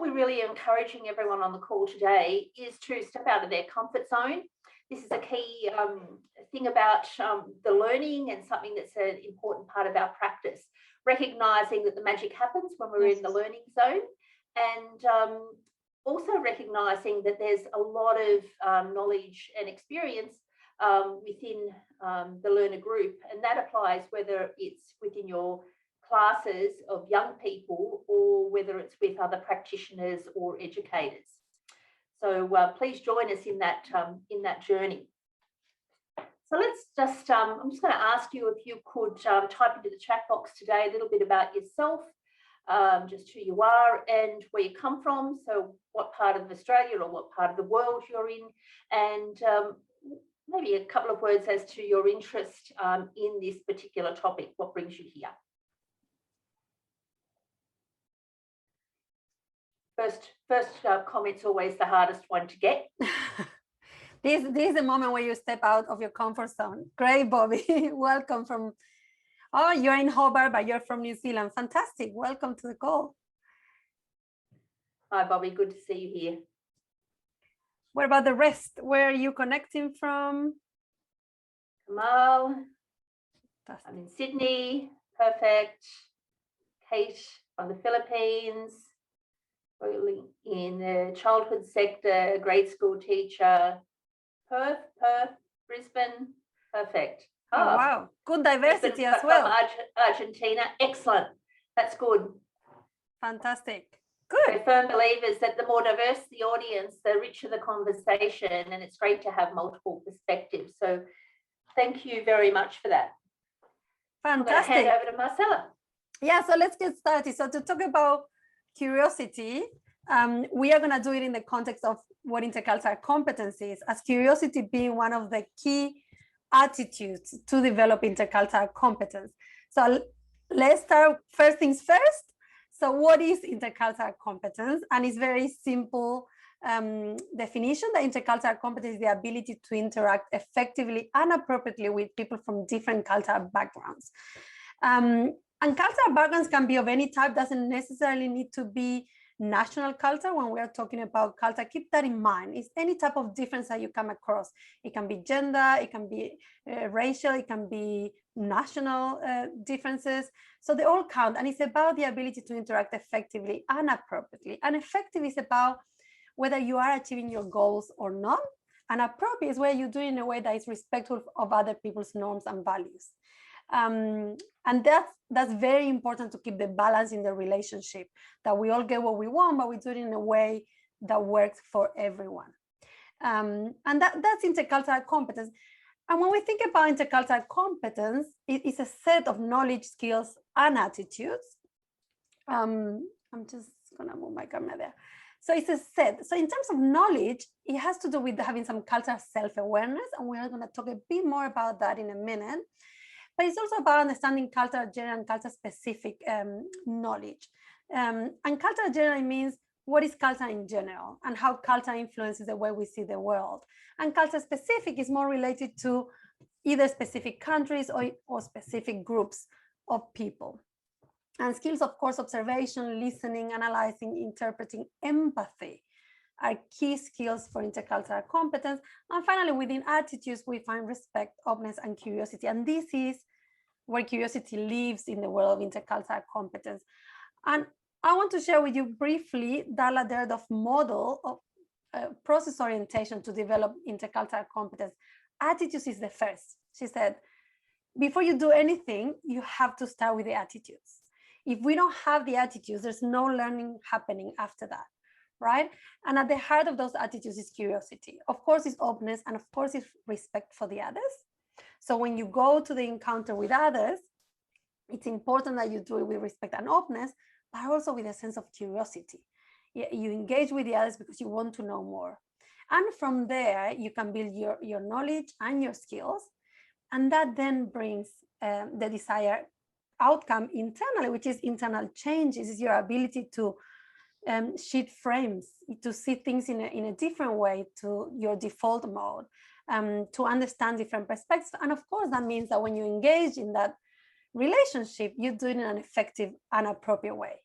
we're really encouraging everyone on the call today is to step out of their comfort zone. This is a key thing about the learning and something that's an important part of our practice, recognising that the magic happens when we're in the learning zone, and also recognising that there's a lot of knowledge and experience within the learner group, and that applies whether it's within your classes of young people or whether it's with other practitioners or educators. So please join us in that journey. So let's just, I'm just going to ask you if you could type into the chat box today a little bit about yourself, just who you are and where you come from. So what part of Australia or what part of the world you're in, and maybe a couple of words as to your interest in this particular topic. What brings you here? First comment's always the hardest one to get. This is the moment where you step out of your comfort zone. Great, Bobby. Welcome from, oh, you're in Hobart, but you're from New Zealand. Fantastic. Welcome to the call. Hi, Bobby. Good to see you here. What about the rest? Where are you connecting from? Kamal. Fantastic. I'm in Sydney. Perfect. Kate from the Philippines. In the childhood sector, grade school teacher. Perth, Brisbane. Perfect. Oh, wow. Good diversity as well. Argentina. Excellent. That's good. Fantastic. Good. We're firm believers that the more diverse the audience, the richer the conversation, and it's great to have multiple perspectives. So thank you very much for that. Fantastic. I'm going to hand over to Marcella. Yeah, so let's get started. So to talk about curiosity, we are going to do it in the context of what intercultural competence is, as curiosity being one of the key attitudes to develop intercultural competence. So let's start first things first. So what is intercultural competence? And it's very simple definition. The intercultural competence is the ability to interact effectively and appropriately with people from different cultural backgrounds. And cultural backgrounds can be of any type, doesn't necessarily need to be national culture. When we are talking about culture, keep that in mind. It's any type of difference that you come across. It can be gender, it can be racial, it can be national differences. So they all count, and it's about the ability to interact effectively and appropriately. And effective is about whether you are achieving your goals or not, and appropriate is where you do it in a way that is respectful of other people's norms and values. And that's very important to keep the balance in the relationship, that we all get what we want, but we do it in a way that works for everyone. And that's intercultural competence. And when we think about intercultural competence, it is a set of knowledge, skills, and attitudes. I'm just gonna move my camera there. So it's a set. So in terms of knowledge, it has to do with having some cultural self-awareness, and we're going to talk a bit more about that in a minute. But it's also about understanding cultural general and culture specific knowledge. And cultural general means what is culture in general and how culture influences the way we see the world. And culture specific is more related to either specific countries or specific groups of people. And skills, of course, observation, listening, analyzing, interpreting, empathy are key skills for intercultural competence. And finally, within attitudes, we find respect, openness, and curiosity. And this is where curiosity lives in the world of intercultural competence. And I want to share with you briefly Darla Derdorf's model of process orientation to develop intercultural competence. Attitudes is the first. She said, before you do anything, you have to start with the attitudes. If we don't have the attitudes, there's no learning happening after that, right? And at the heart of those attitudes is curiosity. Of course, it's openness, and of course, it's respect for the others. So when you go to the encounter with others, it's important that you do it with respect and openness, but also with a sense of curiosity. You engage with the others because you want to know more. And from there, you can build your knowledge and your skills. And that then brings the desired outcome internally, which is internal changes, is your ability to shift frames, to see things in a different way to your default mode, to understand different perspectives. And of course, that means that when you engage in that relationship, you do it in an effective and appropriate way.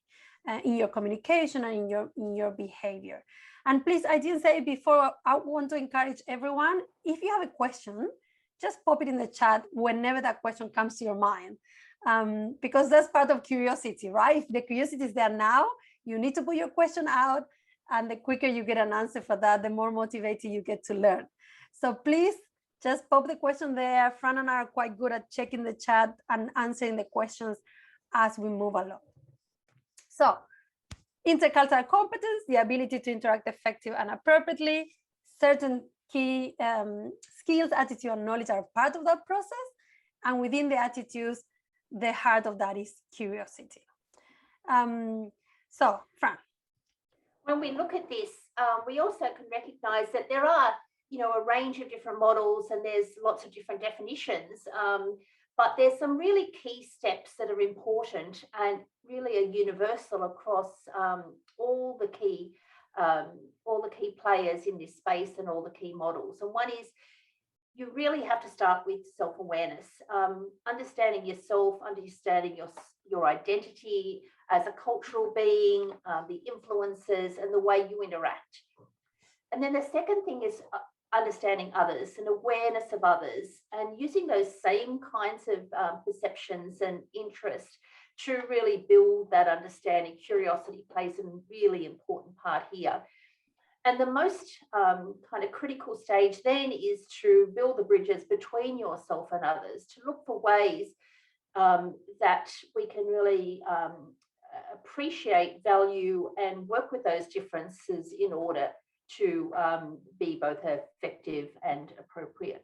in your communication and in your behavior. And please, I didn't say it before, I want to encourage everyone, if you have a question, just pop it in the chat whenever that question comes to your mind. Because that's part of curiosity, right? If the curiosity is there now, you need to put your question out, and the quicker you get an answer for that, the more motivated you get to learn. So please just pop the question there. Fran and I are quite good at checking the chat and answering the questions as we move along. So intercultural competence, the ability to interact effectively and appropriately. Certain key skills, attitude, and knowledge are part of that process. And within the attitudes, the heart of that is curiosity. So, Fran. When we look at this, we also can recognize that there are, a range of different models, and there's lots of different definitions. But there's some really key steps that are important and really are universal across all the key players in this space and all the key models. And one is, you really have to start with self-awareness, understanding yourself, understanding your identity as a cultural being, the influences and the way you interact. And then the second thing is understanding others and awareness of others, and using those same kinds of perceptions and interest to really build that understanding. Curiosity plays a really important part here. And the most kind of critical stage then is to build the bridges between yourself and others, to look for ways that we can really appreciate, value, and work with those differences in order to be both effective and appropriate.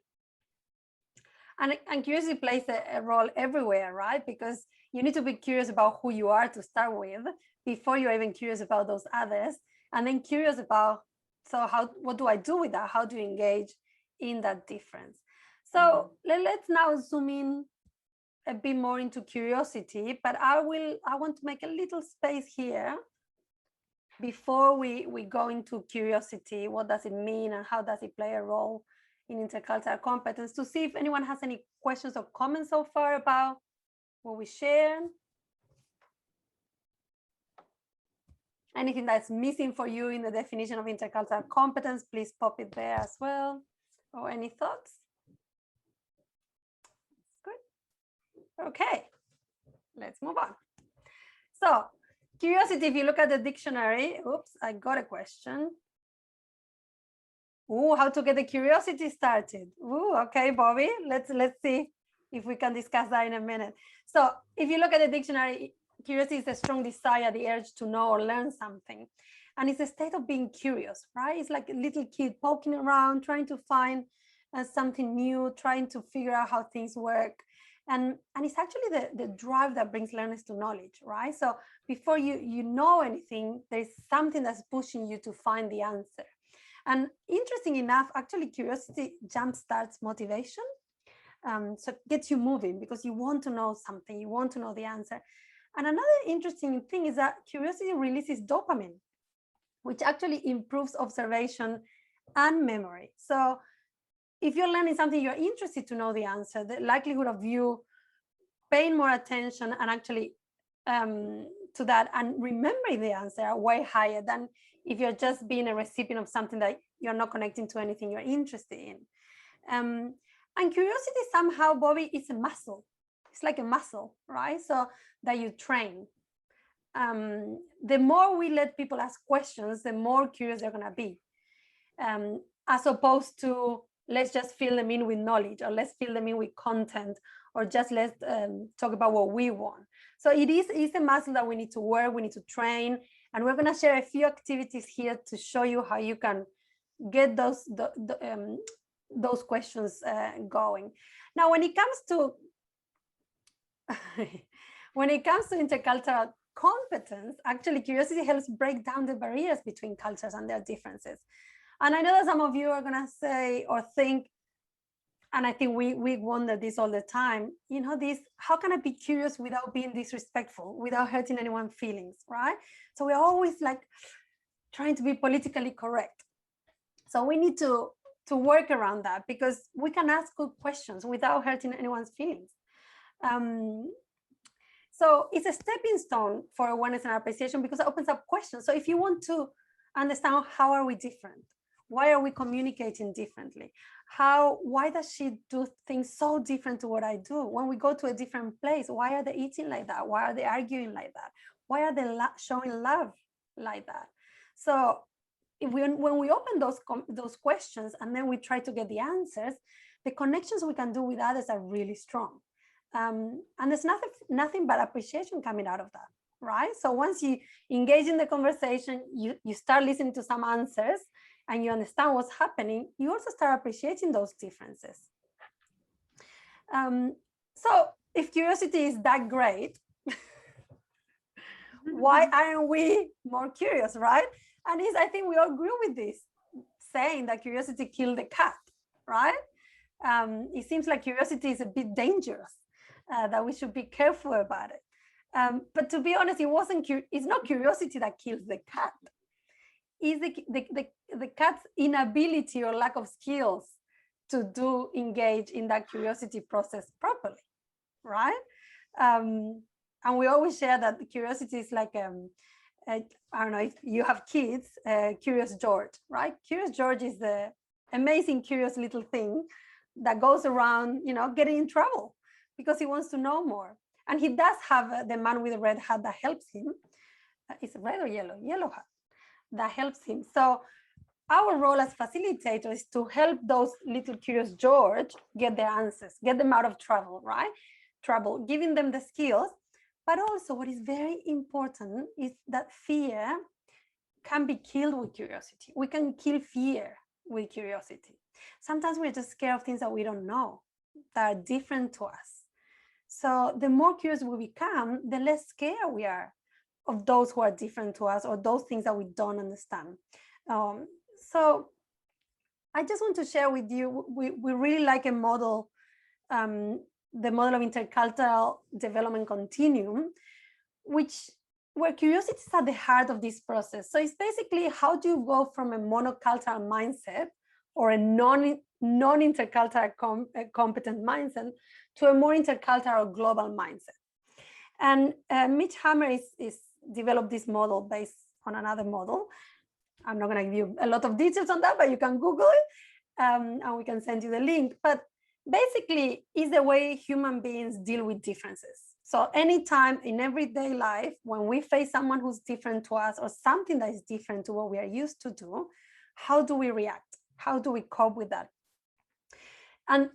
And curiosity plays a role everywhere, right? Because you need to be curious about who you are to start with before you're even curious about those others, and then curious about, so what do I do with that? How do you engage in that difference? So let's now zoom in a bit more into curiosity, but I want to make a little space here before we go into curiosity. What does it mean and how does it play a role in intercultural competence, to see if anyone has any questions or comments so far about what we shared. Anything that's missing for you in the definition of intercultural competence, please pop it there as well. Or any thoughts? Good. Okay, let's move on. So curiosity, if you look at the dictionary, oops, I got a question. Ooh, how to get the curiosity started. Ooh, okay, Bobby, let's see if we can discuss that in a minute. So if you look at the dictionary, curiosity is a strong desire, the urge to know or learn something. And it's a state of being curious, right? It's like a little kid poking around, trying to find something new, trying to figure out how things work. And it's actually the drive that brings learners to knowledge, right? So before you know anything, there's something that's pushing you to find the answer. And interesting enough, actually curiosity jumpstarts motivation. So it gets you moving because you want to know something, you want to know the answer. And another interesting thing is that curiosity releases dopamine, which actually improves observation and memory. So if you're learning something, you're interested to know the answer, the likelihood of you paying more attention and actually to that and remembering the answer are way higher than if you're just being a recipient of something that you're not connecting to anything you're interested in. And curiosity somehow, Bobby, is a muscle. It's like a muscle, right? So that you train. The more we let people ask questions, the more curious they're going to be, as opposed to let's just fill them in with knowledge, or let's fill them in with content, or just let's talk about what we want. So it's a muscle that we need to work, we need to train, and we're going to share a few activities here to show you how you can get those questions going. Now, when it comes to intercultural competence, actually curiosity helps break down the barriers between cultures and their differences. And I know that some of you are going to say or think, and I think we wonder this all the time, how can I be curious without being disrespectful, without hurting anyone's feelings, right? So we're always like trying to be politically correct. So we need to work around that, because we can ask good questions without hurting anyone's feelings. So it's a stepping stone for awareness and appreciation because it opens up questions. So if you want to understand how are we different, why are we communicating differently, why does she do things so different to what I do? When we go to a different place, why are they eating like that? Why are they arguing like that? Why are they showing love like that? So when we open those questions and then we try to get the answers, the connections we can do with others are really strong. And there's nothing but appreciation coming out of that, right? So once you engage in the conversation, you start listening to some answers and you understand what's happening, you also start appreciating those differences. So if curiosity is that great, why aren't we more curious, right? And I think we all agree with this, saying that curiosity killed the cat, right? It seems like curiosity is a bit dangerous, that we should be careful about it. But to be honest, it's not curiosity that kills the cat. It's the cat's inability or lack of skills to engage in that curiosity process properly, right? And we always share that curiosity is like, I don't know if you have kids, Curious George, right? Curious George is the amazing, curious little thing that goes around, getting in trouble because he wants to know more. And he does have the man with the red hat that helps him. It's red or yellow? Yellow hat that helps him. So our role as facilitators is to help those little Curious George get their answers, get them out of trouble, right? Giving them the skills. But also what is very important is that fear can be killed with curiosity. We can kill fear with curiosity. Sometimes we're just scared of things that we don't know, that are different to us. So the more curious we become, the less scared we are of those who are different to us or those things that we don't understand. So I just want to share with you, we really like a model, the model of intercultural development continuum, where curiosity is at the heart of this process. So it's basically, how do you go from a monocultural mindset or a non-intercultural competent mindset to a more intercultural global mindset? And Mitch Hammer is developed this model based on another model. I'm not going to give you a lot of details on that, but you can Google it, and we can send you the link. But basically, it's the way human beings deal with differences. So anytime in everyday life, when we face someone who's different to us or something that is different to what we are used to do, how do we react? How do we cope with that? And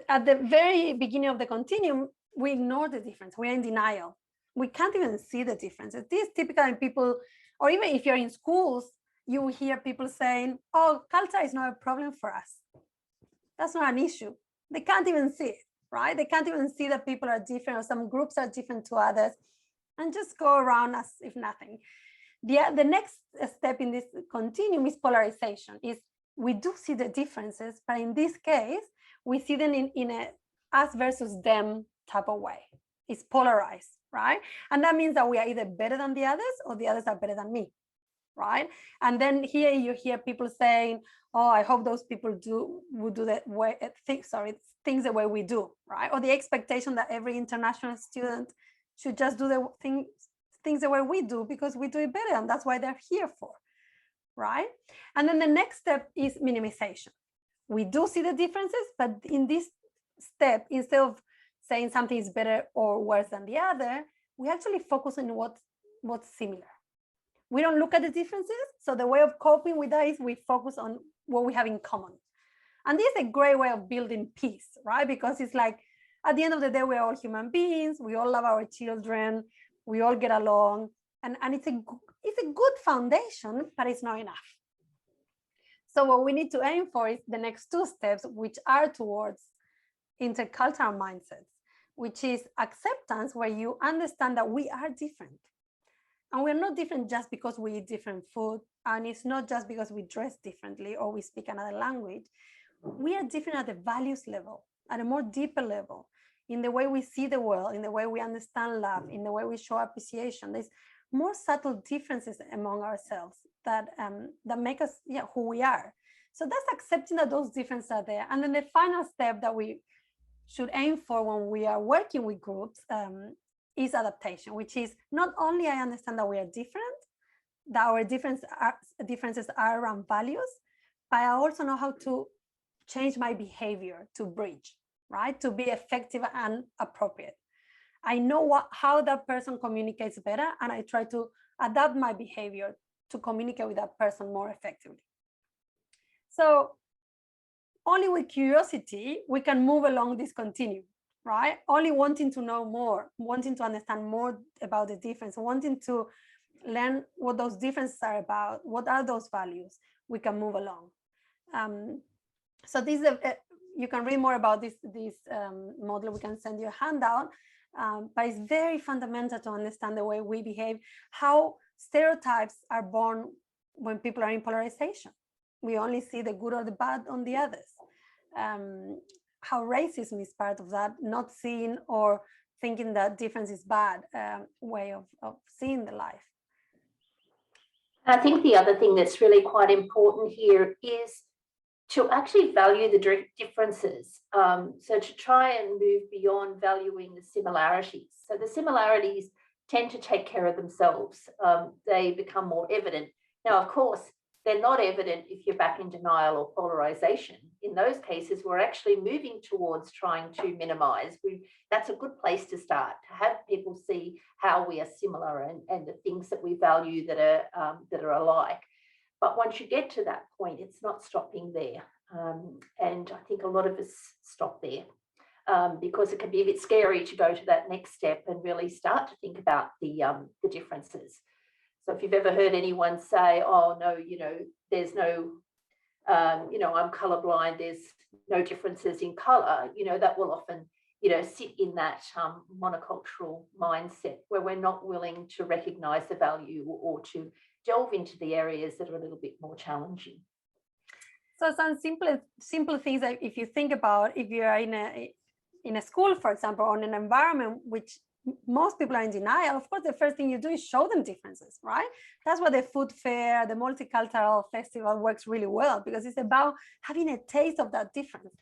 at the very beginning of the continuum, we ignore the difference. We're in denial. We can't even see the differences. This is typical in people, or even if you're in schools, you will hear people saying, oh, culture is not a problem for us. That's not an issue. They can't even see it, right? They can't even see that people are different or some groups are different to others, and just go around as if nothing. The next step in this continuum is polarization. Is we do see the differences, but in this case, we see them in a us versus them type of way. It's polarized, right? And that means that we are either better than the others or the others are better than me, right? And then here you hear people saying, oh, I hope those people would do that way, things the way we do, right? Or the expectation that every international student should just do the things the way we do because we do it better, and that's why they're here for, right? And then the next step is minimization. We do see the differences, but in this step, instead of saying something is better or worse than the other, we actually focus on what's similar. We don't look at the differences. So the way of coping with that is we focus on what we have in common. And this is a great way of building peace, right? Because it's like, at the end of the day, we're all human beings. We all love our children. We all get along. And it's a good foundation, but it's not enough. So what we need to aim for is the next two steps, which are towards intercultural mindsets, which is acceptance, where you understand that we are different. And we're not different just because we eat different food. And it's not just because we dress differently or we speak another language. We are different at the values level, at a more deeper level, in the way we see the world, in the way we understand love, in the way we show appreciation. There's more subtle differences among ourselves that make us who we are. So that's accepting that those differences are there. And then the final step that we should aim for when we are working with groups is adaptation, which is not only I understand that we are different, that our differences are around values, but I also know how to change my behavior to bridge, right? To be effective and appropriate. I know how that person communicates better, and I try to adapt my behavior to communicate with that person more effectively. So only with curiosity, we can move along this continuum, right? Only wanting to know more, wanting to understand more about the difference, wanting to learn what those differences are about, what are those values, we can move along. So this is you can read more about this model. We can send you a handout, but it's very fundamental to understand the way we behave, how stereotypes are born when people are in polarization. We only see the good or the bad on the others. How racism is part of that, not seeing or thinking that difference is bad way of seeing the life. I think the other thing that's really quite important here is to actually value the differences. So to try and move beyond valuing the similarities. So the similarities tend to take care of themselves. They become more evident. Now, of course, they're not evident if you're back in denial or polarization. In those cases, we're actually moving towards trying to minimize. That's a good place to start, to have people see how we are similar and the things that we value that are alike. But once you get to that point, it's not stopping there. And I think a lot of us stop there because it can be a bit scary to go to that next step and really start to think about the differences. So if you've ever heard anyone say, oh, no, there's no, I'm colorblind, there's no differences in color, that will often, sit in that monocultural mindset where we're not willing to recognize the value or to delve into the areas that are a little bit more challenging. So some simple things that if you think about, if you're in a school, for example, or in an environment which most people are in denial, of course, the first thing you do is show them differences, right? That's why the food fair, the multicultural festival works really well, because it's about having a taste of that difference.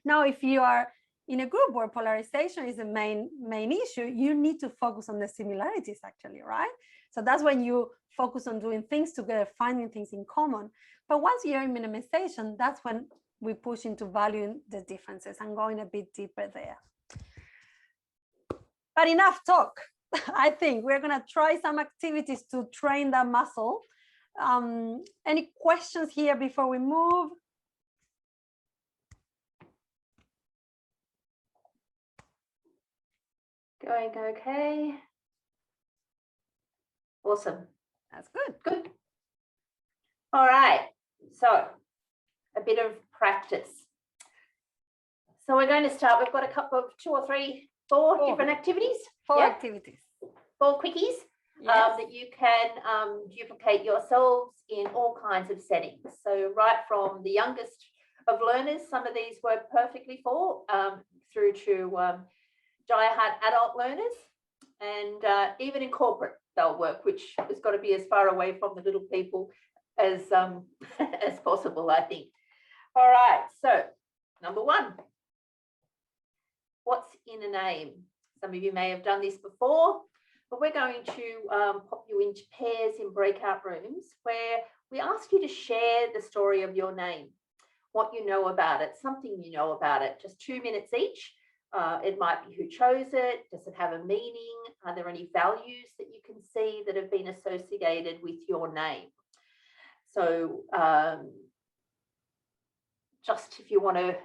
Now, if you are in a group where polarization is the main issue, you need to focus on the similarities actually, right? So that's when you focus on doing things together, finding things in common. But once you're in minimization, that's when we push into valuing the differences and going a bit deeper there. But enough talk. I think we're going to try some activities to train that muscle. Any questions here before we move? Going okay. Awesome. That's good. Good. All right. So a bit of practice. So we're going to start. We've got a couple of 2 or 3, 4 different activities. 4 activities. 4 quickies that you can duplicate yourselves in all kinds of settings. So right from the youngest of learners, some of these work perfectly for, through to die-hard adult learners, and even in corporate they'll work, which has got to be as far away from the little people as possible, I think. All right, so number 1. What's in a name? Some of you may have done this before, but we're going to pop you into pairs in breakout rooms where we ask you to share the story of your name, what you know about it, something you know about it, just 2 minutes each. It might be who chose it, does it have a meaning, are there any values that you can see that have been associated with your name? So just if you want to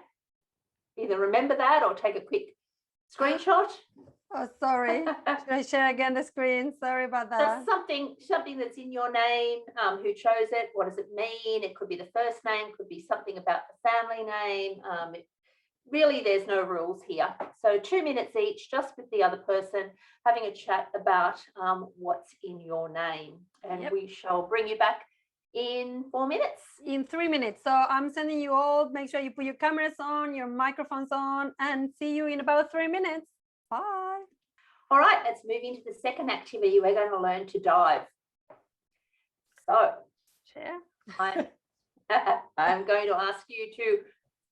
either remember that or take a quick screenshot. Oh, sorry. Should I share again the screen? Sorry about that. Just something that's in your name, who chose it, what does it mean? It could be the first name, could be something about the family name. Really, there's no rules here. So 2 minutes each, just with the other person, having a chat about what's in your name. And we shall bring you back in 4 minutes. In 3 minutes. So I'm sending you all, make sure you put your cameras on, your microphones on, and see you in about 3 minutes. Bye. All right, let's move into the second activity. We're going to learn to dive. So share. I'm going to ask you to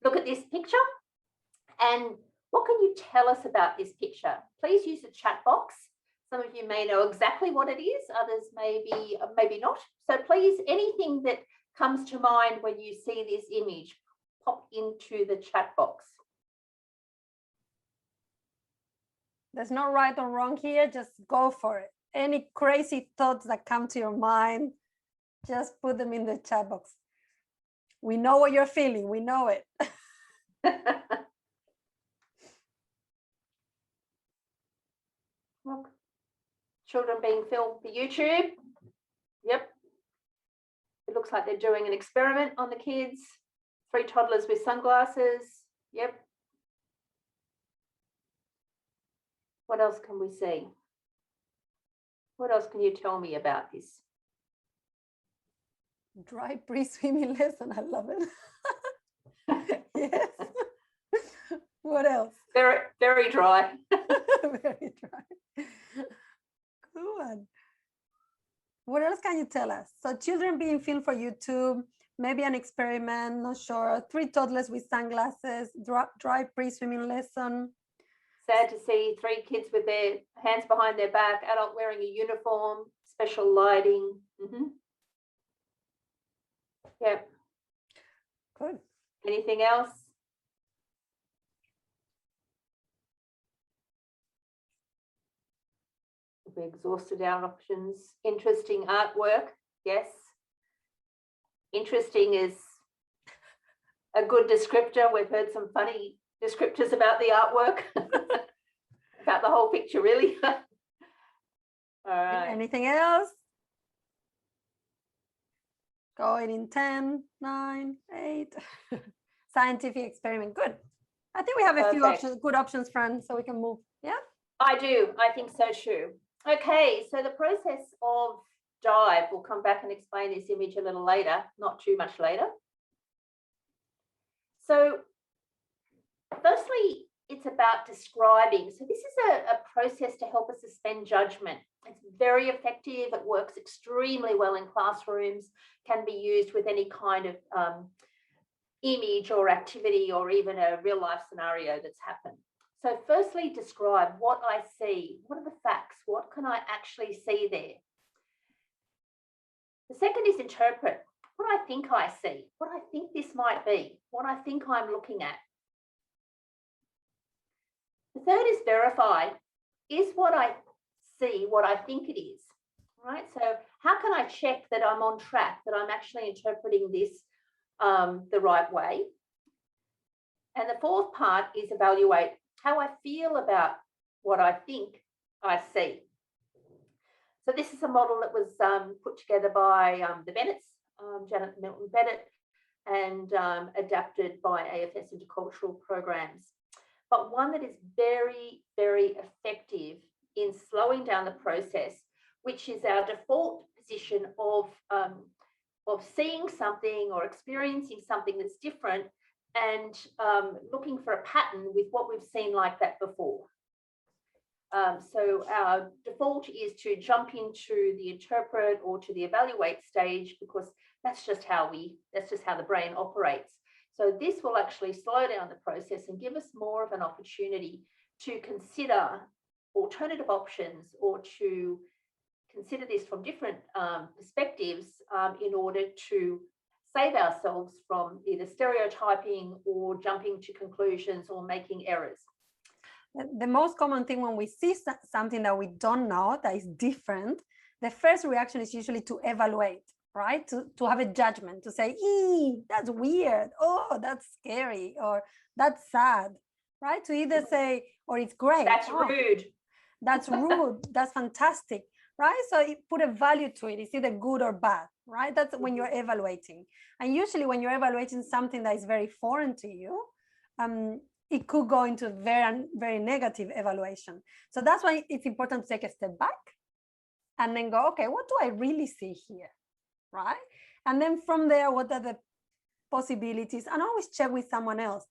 look at this picture. And what can you tell us about this picture? Please use the chat box Some of you may know exactly what it is, others maybe not. So please, anything that comes to mind when you see this image, pop into the chat box. There's no right or wrong here, just go for it. Any crazy thoughts that come to your mind, just put them in the chat box. We know what you're feeling, we know it. Look, children being filmed for YouTube. Yep. It looks like they're doing an experiment on the kids. 3 toddlers with sunglasses. Yep. What else can we see? What else can you tell me about this? Dry pre-swimming lesson, I love it. Yes. What else? Very, very dry. Very dry. Good one. What else can you tell us? So children being filmed for YouTube, maybe an experiment, not sure. 3 toddlers with sunglasses, dry pre-swimming lesson. Sad to see 3 kids with their hands behind their back, adult wearing a uniform, special lighting. Yep. Good. Anything else? We exhausted our options. Interesting artwork. Yes. Interesting is a good descriptor. We've heard some funny descriptors about the artwork, about the whole picture, really. All right. Anything else? Going in 10, 9, 8. Scientific experiment. Good. I think we have a few options, good options, Fran, so we can move. Yeah? I do. I think so too. Okay, so the process of dive, we'll come back and explain this image a little later, not too much later. So firstly, it's about describing. So this is a process to help us suspend judgment. It's very effective. It works extremely well in classrooms, can be used with any kind of image or activity or even a real life scenario that's happened. So firstly, describe what I see. What are the facts? What can I actually see there? The second is interpret. What I think I see, what I think this might be, what I think I'm looking at. The third is verify. Is what I see what I think it is, right? So how can I check that I'm on track, that I'm actually interpreting this the right way? And the fourth part is evaluate how I feel about what I think I see. So this is a model that was put together by the Bennetts, Janet Milton Bennett, and adapted by AFS Intercultural programs. But one that is very, very effective in slowing down the process, which is our default position of seeing something or experiencing something that's different and looking for a pattern with what we've seen like that before. So our default is to jump into the interpret or to the evaluate stage, because that's just how the brain operates. So this will actually slow down the process and give us more of an opportunity to consider alternative options or to consider this from different perspectives in order to save ourselves from either stereotyping or jumping to conclusions or making errors. The most common thing when we see something that we don't know, that is different, the first reaction is usually to evaluate, right? To have a judgment, to say, that's weird, oh, that's scary, or that's sad, right? To either say, or it's great. That's rude. That's rude, that's fantastic, right? So put a value to it. It's either good or bad, right? That's when you're evaluating. And usually when you're evaluating something that is very foreign to you, it could go into very, very negative evaluation. So that's why it's important to take a step back and then go, okay, what do I really see here, right? And then from there, what are the possibilities? And always check with someone else.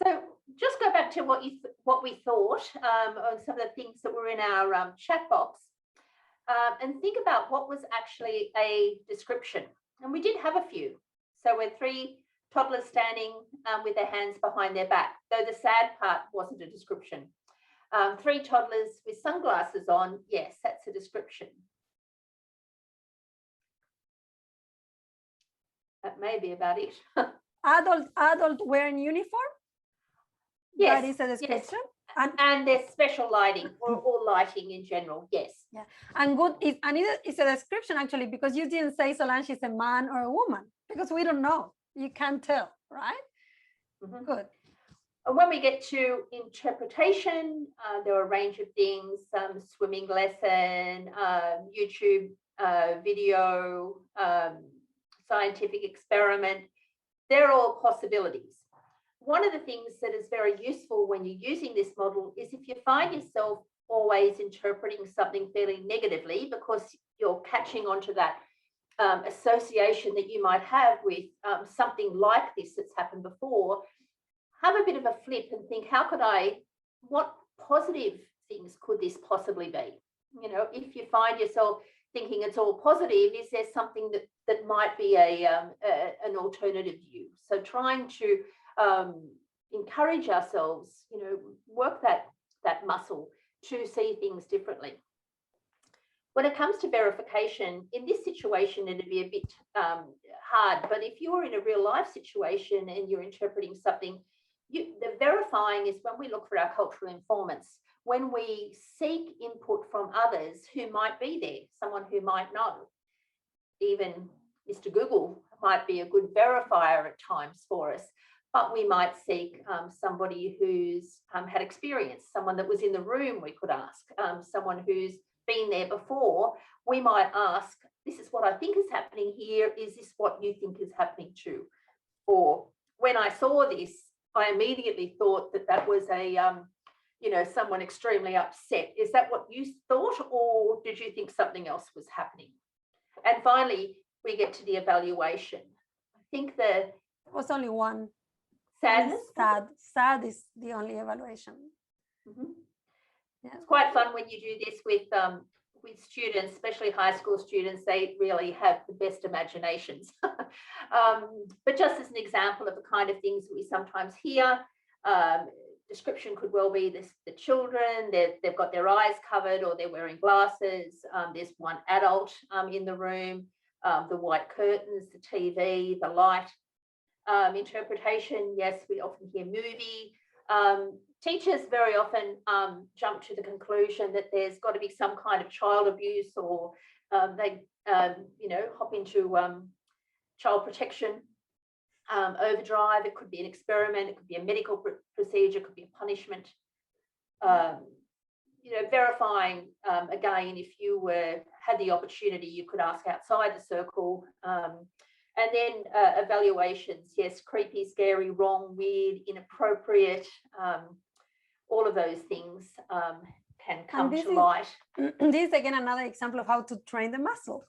So just go back to what we thought of some of the things that were in our chat box, and think about what was actually a description. And we did have a few. So we're 3 toddlers standing with their hands behind their back, though the sad part wasn't a description. 3 toddlers with sunglasses on, yes, that's a description. That may be about it. adult wearing uniform? Yes, that is a description. Yes. And there's special lighting or lighting in general, yes. Yeah, and good is, and it's a description actually, because you didn't say Solange is a man or a woman, because we don't know. You can't tell, right? Mm-hmm. Good. And when we get to interpretation, there are a range of things, swimming lesson, YouTube video, scientific experiment. They're all possibilities. One of the things that is very useful when you're using this model is if you find yourself always interpreting something fairly negatively because you're catching onto that association that you might have with something like this that's happened before, have a bit of a flip and think, what positive things could this possibly be? You know, if you find yourself thinking it's all positive, is there something that might be an alternative view? So trying to encourage ourselves, you know, work that muscle to see things differently. When it comes to verification, in this situation, it'd be a bit hard, but if you're in a real life situation and you're interpreting something, the verifying is when we look for our cultural informants, when we seek input from others who might be there, someone who might know. Even Mr. Google might be a good verifier at times for us, but we might seek somebody who's had experience, someone that was in the room we could ask, someone who's been there before. We might ask, this is what I think is happening here. Is this what you think is happening too? Or when I saw this, I immediately thought that was a, you know, someone extremely upset. Is that what you thought, or did you think something else was happening? And finally, we get to the evaluation. I think there was only one. Sadness? Sad is the only evaluation. Mm-hmm. Yeah. It's quite fun when you do this with students, especially high school students. They really have the best imaginations. But just as an example of the kind of things that we sometimes hear, description could well be the children, they've got their eyes covered or they're wearing glasses. There's one adult in the room, the white curtains, the TV, the light. Interpretation, yes, we often hear movie. Teachers very often jump to the conclusion that there's got to be some kind of child abuse, or they, you know, hop into child protection overdrive. It could be an experiment, it could be a medical procedure, it could be a punishment. You know, verifying, again, if you had the opportunity, you could ask outside the circle. And then evaluations, yes, creepy, scary, wrong, weird, inappropriate, all of those things can come to light. This is again another example of how to train the muscle.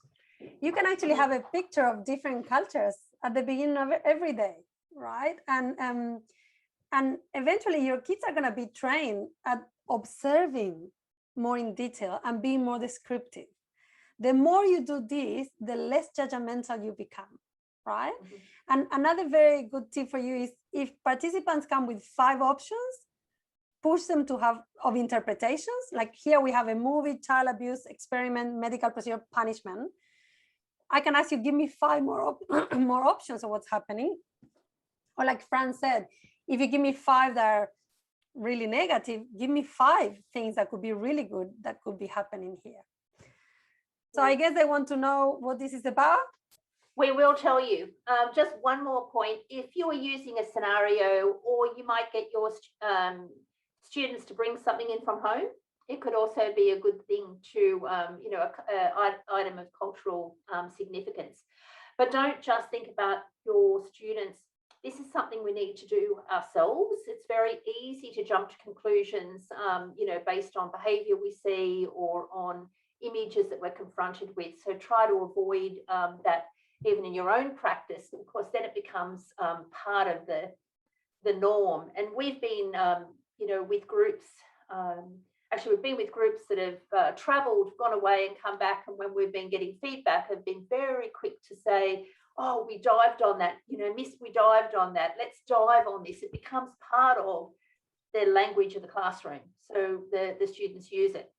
You can actually have a picture of different cultures at the beginning of every day, right? And eventually your kids are going to be trained at observing more in detail and being more descriptive. The more you do this, the less judgmental you become. Right? Mm-hmm. And another very good tip for you is if participants come with 5 options, push them to have of interpretations. Like here we have a movie, child abuse, experiment, medical procedure, punishment. I can ask you, give me 5 more more options of what's happening. Or like Fran said, if you give me 5 that are really negative, give me 5 things that could be really good that could be happening here. So I guess they want to know what this is about. We will tell you. Just one more point. If you are using a scenario, or you might get your students to bring something in from home, it could also be a good thing to, you know, an item of cultural significance. But don't just think about your students. This is something we need to do ourselves. It's very easy to jump to conclusions, you know, based on behaviour we see or on images that we're confronted with. So try to avoid that even in your own practice, because then it becomes part of the norm. And we've been, you know, with groups, actually we've been with groups that have travelled, gone away and come back, and when we've been getting feedback, have been very quick to say, oh, we dived on that, you know, Miss, we dived on that, let's dive on this. It becomes part of the language of the classroom. So the students use it.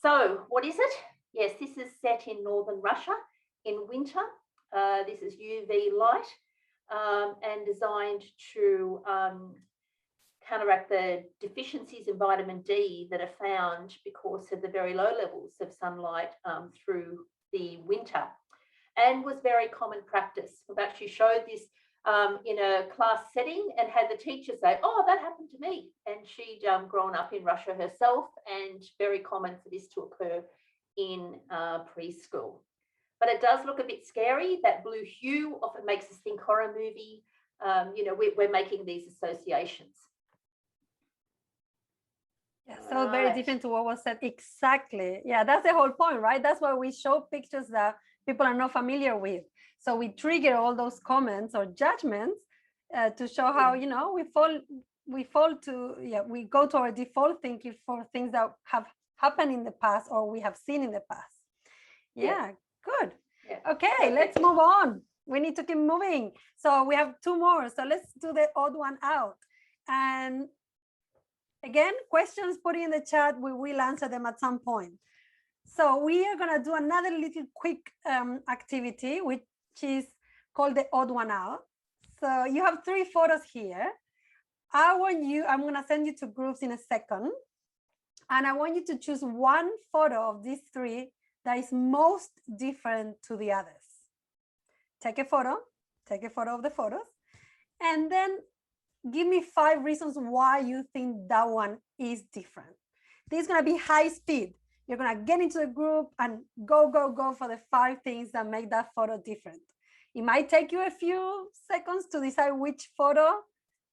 So what is it? Yes, this is set in northern Russia in winter. This is UV light and designed to counteract the deficiencies in vitamin D that are found because of the very low levels of sunlight through the winter, and was very common practice. We've actually showed this in a class setting and had the teacher say, oh, that happened to me. And she'd grown up in Russia herself, and very common for this to occur in preschool. But it does look a bit scary. That blue hue often makes us think horror movie. You know, we're making these associations. Yeah, so very different to what was said. Exactly. Yeah, that's the whole point, right? That's why we show pictures that people are not familiar with. So we trigger all those comments or judgments to show how, you know, we go to our default thinking for things that have happened in the past or we have seen in the past. Yeah. Good. Yeah. Okay, let's move on. We need to keep moving. So we have two more. So let's do the odd one out. And again, questions put in the chat. We will answer them at some point. So we are going to do another little quick activity, which is called the odd one out. So you have 3 photos here. I'm going to send you to groups in a second. And I want you to choose one photo of these 3 that is most different to the others. Take a photo of the photos, and then give me 5 reasons why you think that one is different. This is going to be high speed. You're going to get into the group and go for the 5 things that make that photo different. It might take you a few seconds to decide which photo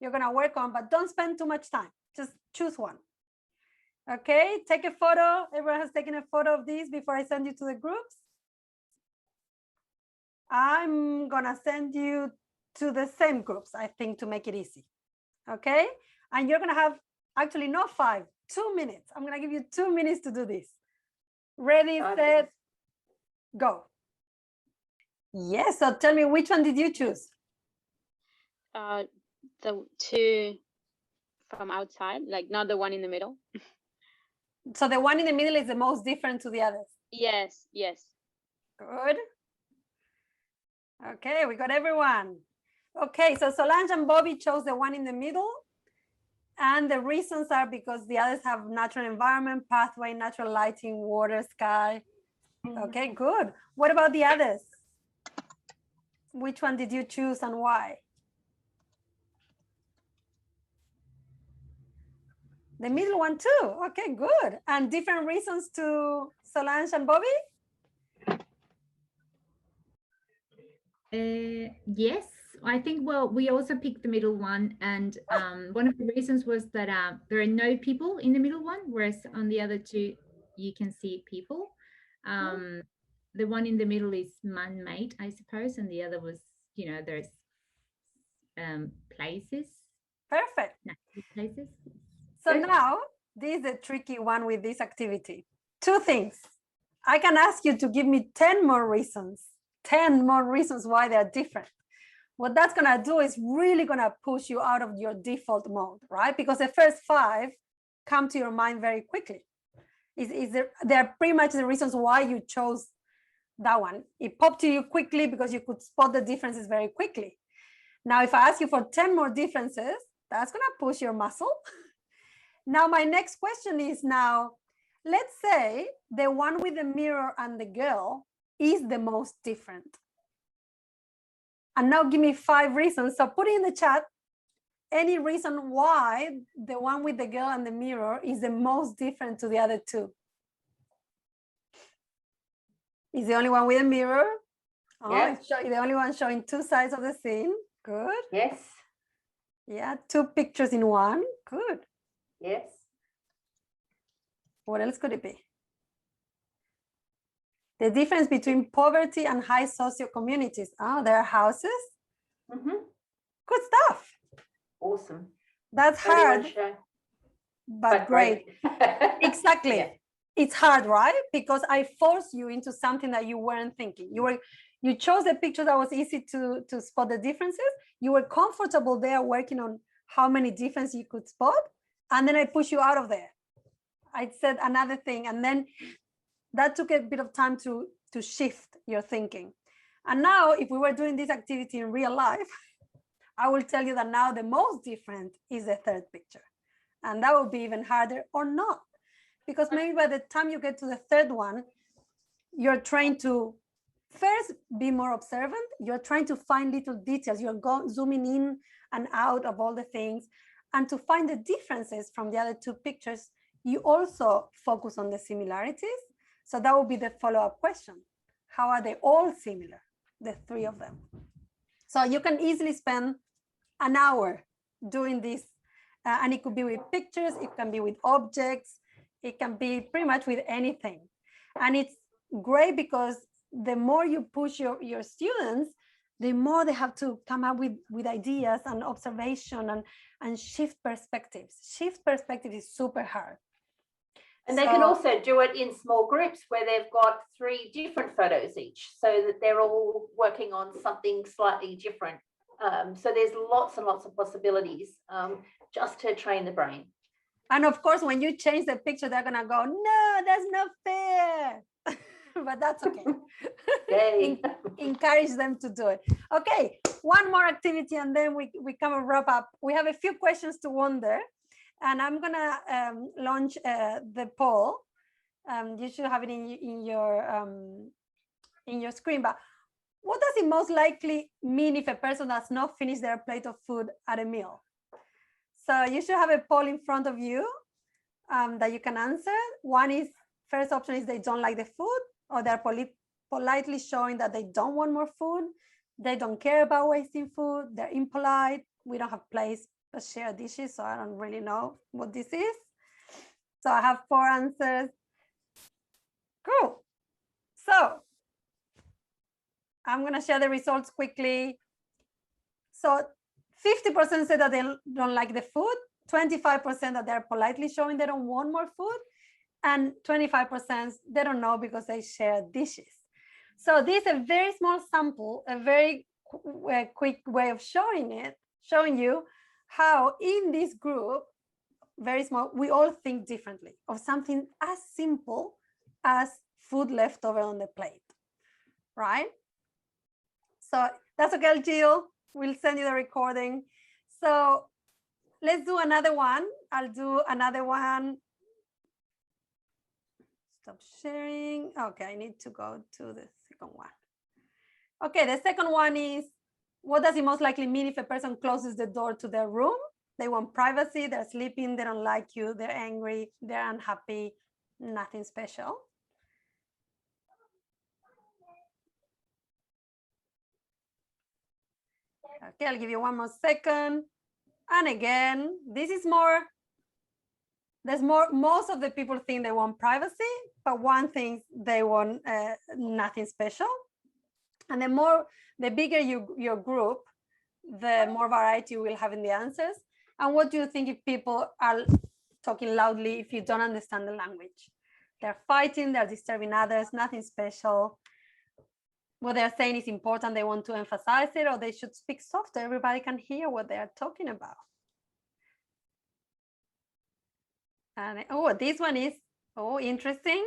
you're going to work on, but don't spend too much time. Just choose one. Okay, take a photo. Everyone has taken a photo of these before I send you to the groups. I'm going to send you to the same groups, I think, to make it easy. Okay, and you're going to have actually not 5, 2 minutes. I'm going to give you 2 minutes to do this. Ready, set, go. Yes, so tell me, which one did you choose? The 2 from outside, like not the one in the middle. So the one in the middle is the most different to the others? Yes. Good. Okay, we got everyone. Okay, so Solange and Bobby chose the one in the middle. And the reasons are because the others have natural environment, pathway, natural lighting, water, sky. Okay, good. What about the others? Which one did you choose and why? The middle one too. Okay, good. And different reasons to Solange and Bobby? Yes, I think, well, we also picked the middle one. And one of the reasons was that there are no people in the middle one, whereas on the other 2, you can see people. The one in the middle is man-made, I suppose. And the other was, you know, there's places. Perfect. Natural places. So now, this is a tricky one with this activity. 2 things. I can ask you to give me 10 more reasons why they're different. What that's going to do is really going to push you out of your default mode, right? Because the first 5 come to your mind very quickly. They're pretty much the reasons why you chose that one. It popped to you quickly because you could spot the differences very quickly. Now, if I ask you for 10 more differences, that's going to push your muscle. Now, my next question is now, let's say the one with the mirror and the girl is the most different. And now give me 5 reasons. So put it in the chat any reason why the one with the girl and the mirror is the most different to the other 2. Is the only one with a mirror? Oh, yeah. It's the only one showing 2 sides of the scene. Good. Yes. Yeah, 2 pictures in one. Good. Yes. What else could it be? The difference between poverty and high socio communities. Oh, there are houses. Good stuff. Awesome. That's hard, but great. Exactly. Yeah. It's hard, right? Because I forced you into something that you weren't thinking. You chose a picture that was easy to spot the differences. You were comfortable there working on how many differences you could spot, and then I push you out of there. I said another thing, and then that took a bit of time to shift your thinking. And now, if we were doing this activity in real life, I will tell you that now the most different is the third picture. And that will be even harder or not. Because maybe by the time you get to the third one, you're trying to first be more observant. You're trying to find little details. You're zooming in and out of all the things. And to find the differences from the other two pictures, you also focus on the similarities. So that will be the follow-up question. How are they all similar, the three of them? So you can easily spend an hour doing this. And it could be with pictures, it can be with objects, it can be pretty much with anything. And it's great because the more you push your students, the more they have to come up with ideas and observation and shift perspectives. Shift perspective is super hard. And they can also do it in small groups where they've got 3 different photos each, so that they're all working on something slightly different. So there's lots and lots of possibilities just to train the brain. And of course, when you change the picture, they're gonna go, no, that's not fair. But that's okay. Encourage them to do it. Okay, one more activity and then we come and wrap up. We have a few questions to wonder. And I'm gonna launch the poll. You should have it in your screen. But what does it most likely mean if a person does not finish their plate of food at a meal? So you should have a poll in front of you that you can answer. First option is they don't like the food, or they're politely showing that they don't want more food. They don't care about wasting food. They're impolite. We don't have place to share dishes, so I don't really know what this is. So I have 4 answers. Cool. So I'm going to share the results quickly. So 50% said that they don't like the food, 25% that they're politely showing they don't want more food, and 25% they don't know because they share dishes. So this is a very small sample, a very quick way of showing you how in this group, very small, we all think differently of something as simple as food left over on the plate, right? So that's okay, Jill. We'll send you the recording. So let's do another one. I'll do another one. Stop sharing. Okay, I need to go to the second one. Okay, the second one is, what does it most likely mean if a person closes the door to their room? They want privacy, they're sleeping, they don't like you, they're angry, they're unhappy, nothing special. Okay, I'll give you one more second. And again, this is most of the people think they want privacy, but one thinks they want nothing special. And the bigger your group, the more variety you will have in the answers. And what do you think if people are talking loudly if you don't understand the language? They're fighting, they're disturbing others, nothing special. What they're saying is important, they want to emphasize it, or they should speak softer. Everybody can hear what they are talking about. And this one is interesting.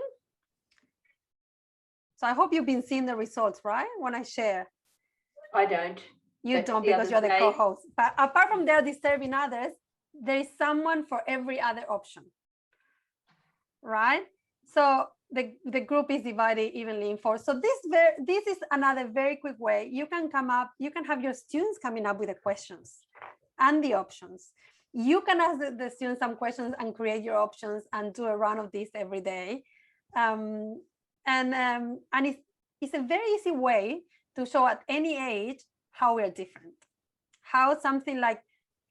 So I hope you've been seeing the results, right? When I share. I don't. You don't, because you're the co-host. But apart from they're disturbing others, there is someone for every other option, right? So the group is divided evenly in 4. So this is another very quick way. You can have your students coming up with the questions and the options. You can ask the students some questions and create your options and do a round of this every day. And it's a very easy way to show at any age how we're different. How something like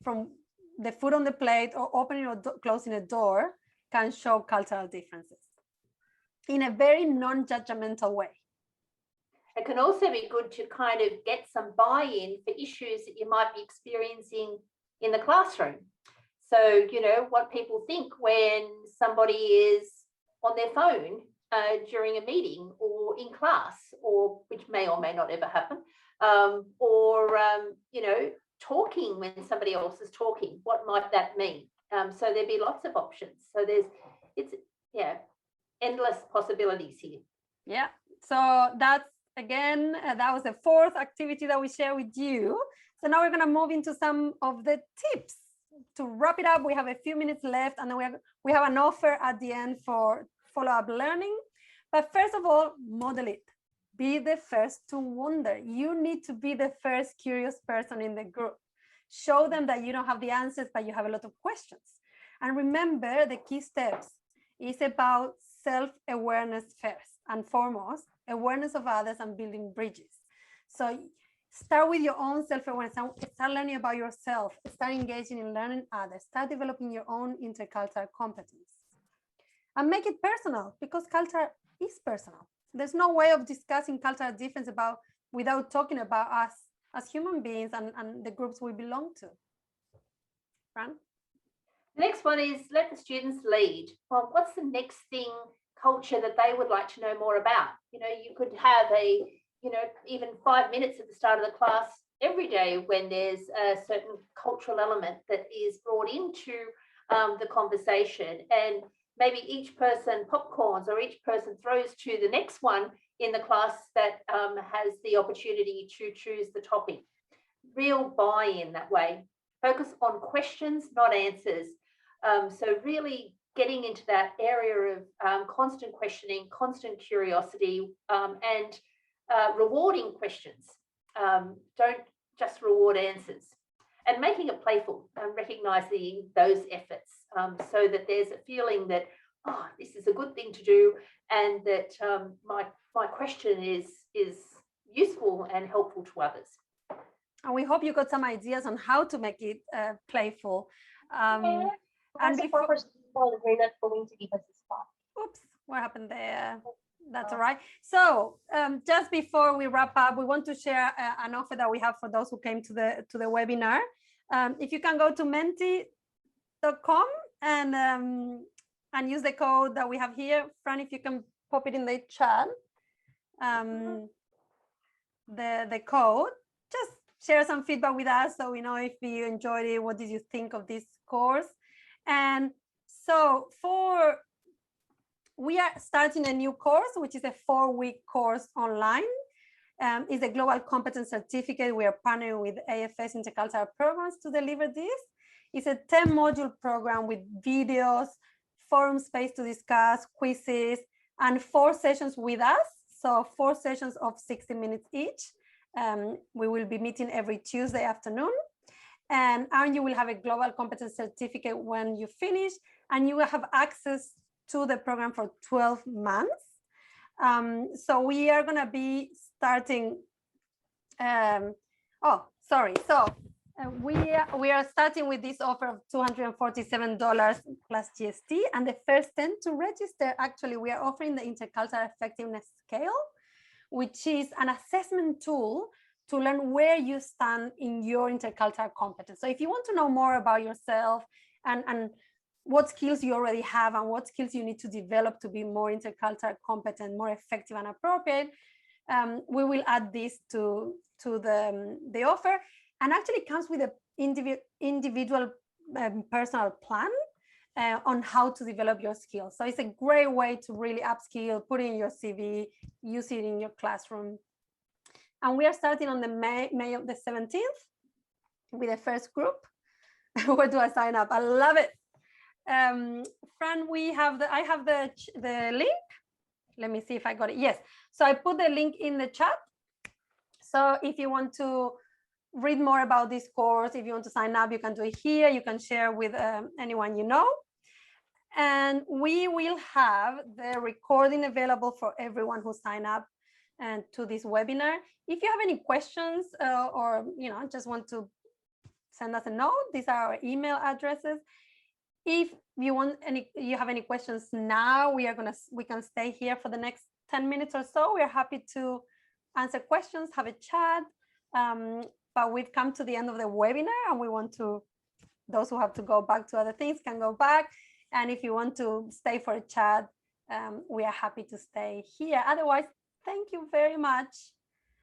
from the food on the plate or opening or closing a door can show cultural differences in a very non-judgmental way. It can also be good to kind of get some buy-in for issues that you might be experiencing in the classroom. So, what people think when somebody is on their phone during a meeting or in class, or which may or may not ever happen, or talking when somebody else is talking. What might that mean? So there'd be lots of options. So it's endless possibilities here. Yeah. So that's again, that was the fourth activity that we share with you. So now we're going to move into some of the tips. To wrap it up, we have a few minutes left, and then we have an offer at the end for follow-up learning. But first of all, model it. Be the first to wonder. You need to be the first curious person in the group. Show them that you don't have the answers, but you have a lot of questions. And remember, the key steps is about self-awareness first and foremost, awareness of others and building bridges. So start with your own self-awareness, start learning about yourself, start engaging in learning others, start developing your own intercultural competence. And make it personal, because culture is personal. There's no way of discussing cultural difference without talking about us as human beings and the groups we belong to. Fran? The next one is let the students lead. Well, what's the next thing, culture, that they would like to know more about? You know, you could have even 5 minutes at the start of the class every day when there's a certain cultural element that is brought into the conversation, and maybe each person popcorns or each person throws to the next one in the class that has the opportunity to choose the topic. Real buy-in that way. Focus on questions, not answers. So really getting into that area of constant questioning, constant curiosity, and rewarding questions. Don't just reward answers. And making it playful and recognizing those efforts, so that there's a feeling that, oh, this is a good thing to do, and that my question is useful and helpful to others. And we hope you got some ideas on how to make it playful. And before we're not going to give us a spot. Oops, what happened there? That's all right. So just before we wrap up, we want to share an offer that we have for those who came to the webinar. If you can go to menti.com and use the code that we have here. Fran, if you can pop it in the chat, the code, just share some feedback with us so we know if you enjoyed it, what did you think of this course. And so we are starting a new course, which is a 4-week course online. It's a Global Competence Certificate. We are partnering with AFS Intercultural Programs to deliver this. It's a 10-module program with videos, forum space to discuss, quizzes, and 4 sessions with us. So 4 sessions of 60 minutes each. We will be meeting every Tuesday afternoon. And you will have a Global Competence Certificate when you finish, and you will have access to the program for 12 months. So we are going to be starting. We are starting with this offer of $247 plus GST, and the first 10 to register. Actually, we are offering the Intercultural Effectiveness Scale, which is an assessment tool to learn where you stand in your intercultural competence. So if you want to know more about yourself and what skills you already have and what skills you need to develop to be more intercultural competent, more effective and appropriate, we will add this to the offer. And actually it comes with an individual personal plan on how to develop your skills. So it's a great way to really upskill, put it in your CV, use it in your classroom. And we are starting on the May of the 17th with the first group. Where do I sign up? I love it. Fran, I have the link. Let me see if I got it. Yes. So I put the link in the chat. So if you want to read more about this course, if you want to sign up, you can do it here. You can share with anyone you know. And we will have the recording available for everyone who sign up and to this webinar. If you have any questions or just want to send us a note, these are our email addresses. If you have any questions now, we can stay here for the next 10 minutes or so. We are happy to answer questions, have a chat. But we've come to the end of the webinar, and we want those who have to go back to other things can go back. And if you want to stay for a chat, we are happy to stay here. Otherwise, thank you very much.